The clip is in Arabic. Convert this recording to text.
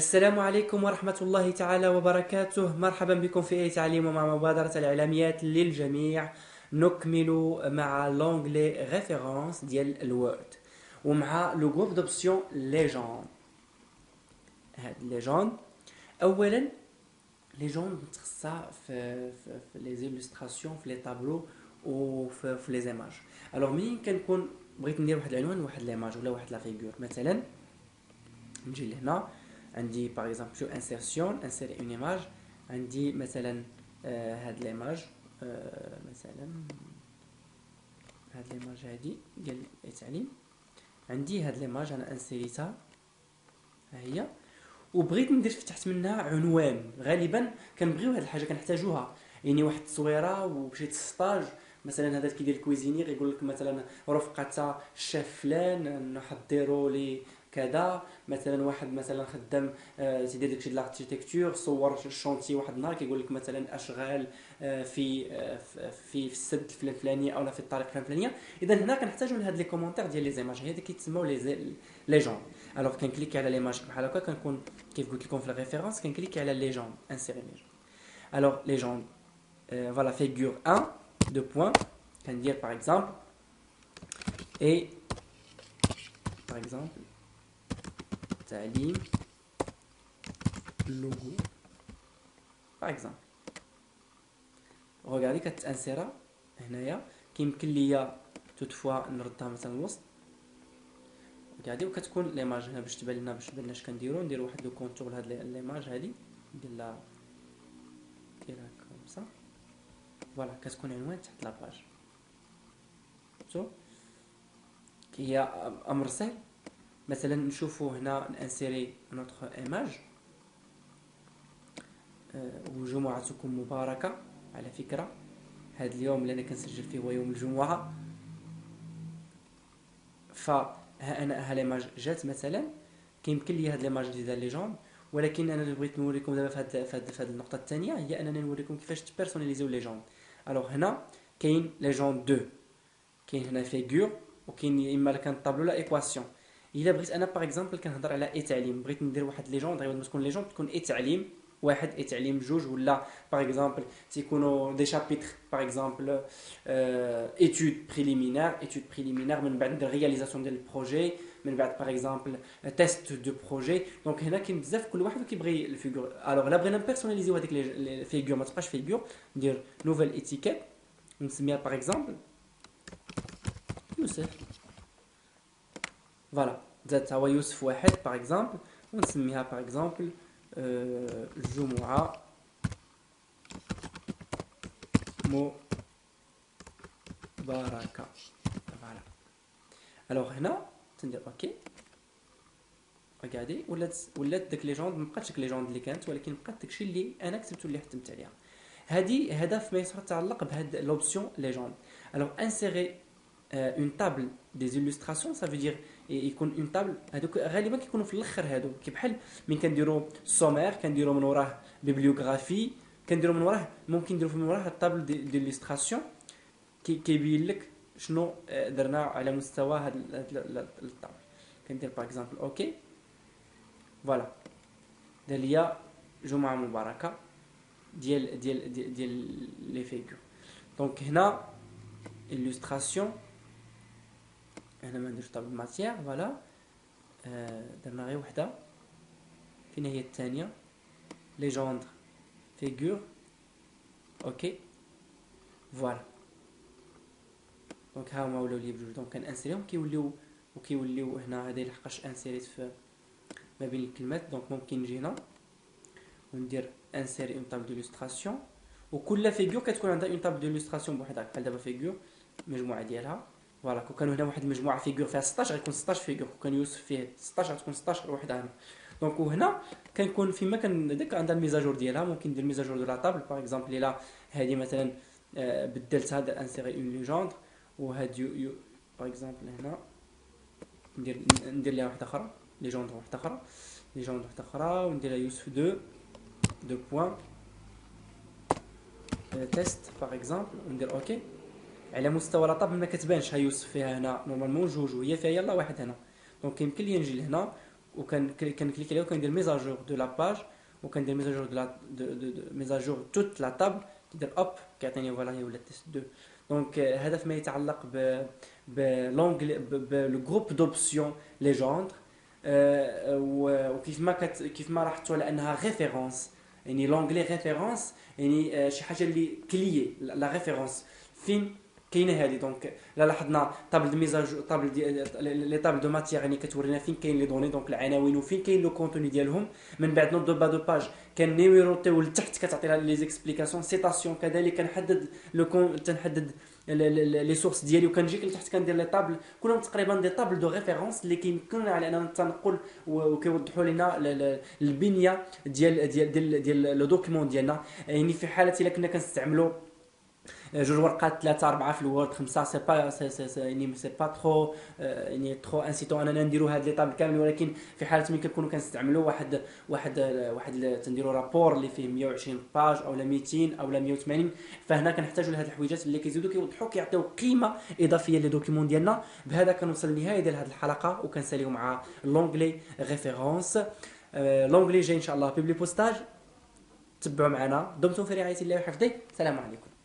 السلام عليكم ورحمة الله تعالى وبركاته. مرحبا بكم في أي تعليم ومع مبادرة الإعلاميات للجميع. نكمل مع لونجلي ريفيرونس ديال الوورد ومع لو جروب دوبسيون ليجوند. هاد ليجوند أولا ليجوند متخصصة في لي زيلوستراسيون، في لي طابلو وفي لي زيماج. الوغ مين كنكون بغيت ندير واحد العنوان واحد ليماج ولا واحد لا فيغور، مثلا نجي لهنا عندي باغ اكزومبل شو انسيرسيون انسيري اون ايماج. عندي مثلا هاد ليماج، مثلا هاد ليماج هادي ديال التعليم. عندي هاد ليماج انا انسيريتها ها هي، وبغيت ندير تحت منها عنوان. غالبا كنبغيو هاد الحاجه كنحتاجوها، يعني واحد التصويره ومشيت ستاج مثلا هذا كيدير الكويزينير يقول لك مثلا رفقة الشيف فلان نحضروا لي كذا. مثلا واحد مثلا خدام تيدير داكشي ديال الاركتيكتور، صور الشونتي واحد النهار كيقول لك مثلا اشغال في السد الفلاني او في الطريق الفلانيه. اذا هنا كنحتاجوا لهاد لي كومونتير ديال لي زيماج، هادي كيتسموا لي جون. الوغ كنكليكي على ليماج بحال هكا، كنكون كيف قلت لكم في الريفيرونس كنكليكي على لي جون انسيري لي جون. الوغ لي جون فوالا فيغور 1 دو بوين. كندير باغ اكزومبل اي باغ اكزومبل تعليم لوغو باغ اكزومبل. وغادي كتانسيرا هنايا. كيمكن ليا توتفوا نردها مثلا الوسط غادي، وكتكون ليماج هنا باش تبان لنا اش كنديروا. ندير واحد لو كونتور لهاد ليماج هادي ديالها كوم سا. فوالا كتكون عنوان تحت لاباج. شوف هي امر سهل. مثلا نشوفوا هنا نانسيري نوتخ ايماج. وجمعتكم مباركه. على فكره هذا اليوم اللي انا كنسجل فيه هو يوم الجمعه، فها انا ليماج جات مثلا. كيمكن لي هاد ليماج ديال لي جون، ولكن انا اللي بغيت نوريكم دابا في هاد النقطه الثانيه هي انني نوريكم كيفاش تبيرسوناليزيو لي جون. الوغ هنا كاين لي جون 2، كاين هنا فيغور، وكاين يا اما كان طابلو لا ايكواسيون. الا بغيت انا باغ اكزومبل كنهضر على اي تعليم، بغيت ندير واحد لي جون غير تكون لي جون تكون اي تعليم واحد، اي تعليم جوج، ولا باغ اكزومبل تيكونوا دي شابيتر باغ اكزومبل ايتود بريليمينير من بعد ندير رياليزاسيون ديال البروجي، من بعد باغ اكزومبل تيست دو بروجي. دونك هنا كاين بزاف كل واحد كيبغي الفيغور. الوغ لا بغينا نبيرسوناليزيو هذيك الفيغور ما تبقاش فيغور، ندير نوفيل ايتيكيت ونسميها باغ اكزومبل يوسف. فوالا زادت هو يوسف واحد باغ اكزومبل، ونسميها باغ اكزومبل الجمعة مباركة. فوالا. الوغ هنا تندير اوكي. ريغادي ولات داك لي جوند مابقاتش داك لي جوند اللي كانت، ولكن بقات داكشي اللي انا كتبته اللي حتمت عليها. هادي هدف ما يتعلق بهاد لوبسيون لي جوند. الوغ انسيري اون تابل دي زيلوستراسيون سا فو دير يكون اون تابل. هادوك غالبا كيكونوا في الاخر، هادو كي بحال من كنديروا سومير كنديروا من وراه بيبليوغرافي، كنديروا من وراه ممكن نديروا من وراه الطابل دي ليستراسيون كيبين لك شنو درنا على مستوى هاد الطابل. كندير باغ اكزومبل اوكي. فوالا دار ليا جمعة مباركة ديال لي فيغور. دونك هنا illustration. هنا ما نديرش طابل ماتيير. فوالا درنا غير وحده. فين هي الثانيه؟ ليجوندر فيغور اوكي. فوالا دونك ها هما ولاو لي بجوج. دونك كنانسيريهم كيوليو هنا. هذا لحقاش انسيريت في ما بين الكلمات. دونك ممكن نجي هنا وندير انسيري اون طابل ديلوستراسيون، وكل فيغور كتكون عندها اون طابل ديلوستراسيون بوحدها. بحال دابا فيغور المجموعه ديالها. فوالا كون كانوا هنا واحد المجموعه فيغور فيها 16 غيكون 16 فيغور، كون كان يوسف فيه 16 غتكون 16 وحده هنا. دونك وهنا كنكون فيما كان ديك عندها الميزاجور ديالها. ممكن ندير ميزاجور دو لا طابل باغ اكزومبل الا هذه مثلا بدلتها دار انسيري اون ليجوندر، وهاد باغ اكزومبل هنا ندير لها واحده اخرى ليجوندر واحده اخرى ليجوندر واحده اخرى وندير لها يوسف 2 بوين تيست باغ اكزومبل وندير اوكي. على مستوى لا طابل ما كتبانش ها يوسف فيها هنا نورمالمون جوج، وهي فيها يلا واحد هنا. دونك يمكن لي نجي لهنا كنكليك عليه وكندير ميزاجور دو لا باج، وكندير ميزاجور دو لا ميزاجور توت لا طابل، كيدير اب كيعطيني فوالا هي ولات تيست 2. دونك هذا فيما يتعلق بلونغلي بلو جروب دوبسيون ليجوندر. وكيف ما كيف ما لاحظتوا على انها ريفيرونس، يعني لونغلي ريفيرونس، يعني شي حاجه اللي كليي لا ريفيرونس فين كاينه هذه. دونك لا لاحظنا طابل دو ميزاج، طابل لي طابل دو ماتيير يعني كتورينا فين كاين لي دوني، دونك العناوين وفين كاين لو كونتوني ديالهم. من بعد نوت دو با دو باج كان نيميروتيو لتحت كتعطي لي زيكسبليكاسيون. سيتاسيون كذلك كنحدد تنحدد لي سورس ديالي، وكنجيك لتحت كندير لي طابل كلهم تقريبا دي طابل دو ريفيرونس اللي كيمكن على اننا نتنقل وكيوضحوا لنا البنيه ديال لو دوكيمون ديالنا. يعني في حاله الا كنا كنستعملوا جوج ورقات 3 4 في الوورد 5، سي با يعني سي با ترو يعني ترو انسيتون اننا نديروا هاد لي طابل كامل. ولكن في حاله ملي كنكونوا كنستعملوا واحد تنديروا رابور اللي فيه 120 باج او 200 او 180، فهنا كنحتاجوا لهاد الحويجات اللي كيزيدوا كيوضحوا كيعطيو قيمه اضافيه لي دوكيمون ديالنا. بهذا كنوصل للنهايه ديال هذه الحلقه، وكنساليو مع لونغلي ريفيرونس. لونغلي جاي ان شاء الله بيبلي بوستاج. تبعوا معنا، دمتم في رعايه الله وحفظه. السلام عليكم.